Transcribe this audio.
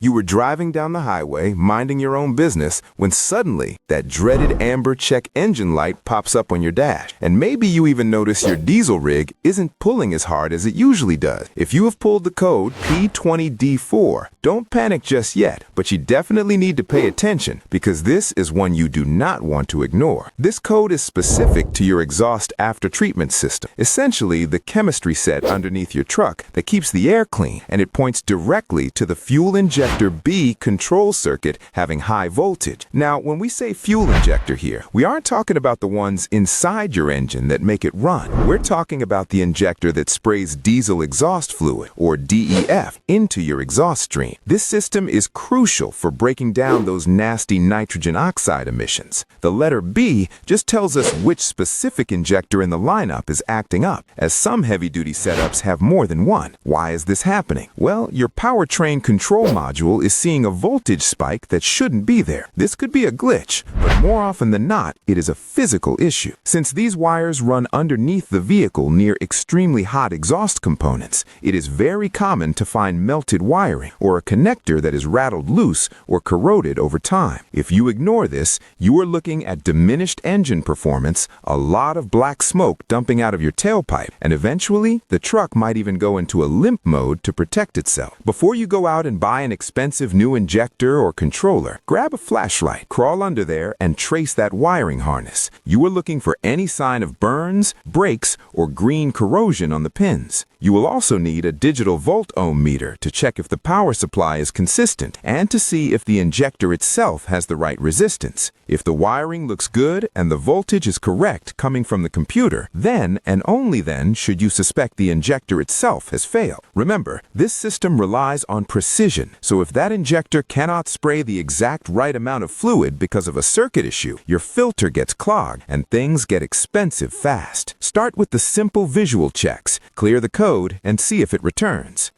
You were driving down the highway, minding your own business, when suddenly that dreaded amber check engine light pops up on your dash. And maybe you even notice your diesel rig isn't pulling as hard as it usually does. If you have pulled the code P20D4, don't panic just yet, but you definitely need to pay attention because this is one you do not want to ignore. This code is specific to your exhaust aftertreatment system, essentially the chemistry set underneath your truck that keeps the air clean, and it points directly to the fuel injector B control circuit having high voltage. Now, when we say fuel injector here, we aren't talking about the ones inside your engine that make it run. We're talking about the injector that sprays diesel exhaust fluid, or DEF, into your exhaust stream. This system is crucial for breaking down those nasty nitrogen oxide emissions. The letter B just tells us which specific injector in the lineup is acting up, as some heavy-duty setups have more than one. Why is this happening? Well, your powertrain control module is seeing a voltage spike that shouldn't be there. This could be a glitch, but more often than not, it is a physical issue. Since these wires run underneath the vehicle near extremely hot exhaust components, it is very common to find melted wiring or a connector that is rattled loose or corroded over time. If you ignore this, you are looking at diminished engine performance, a lot of black smoke dumping out of your tailpipe, and eventually, the truck might even go into a limp mode to protect itself. Before you go out and buy an expensive new injector or controller, grab a flashlight, crawl under there, and trace that wiring harness. You are looking for any sign of burns, breaks, or green corrosion on the pins. You will also need a digital volt ohm meter to check if the power supply is consistent and to see if the injector itself has the right resistance. If the wiring looks good and the voltage is correct coming from the computer, then and only then should you suspect the injector itself has failed. Remember, this system relies on precision, so if that injector cannot spray the exact right amount of fluid because of a circuit issue, your filter gets clogged and things get expensive fast. Start with the simple visual checks, clear the code, and see if it returns.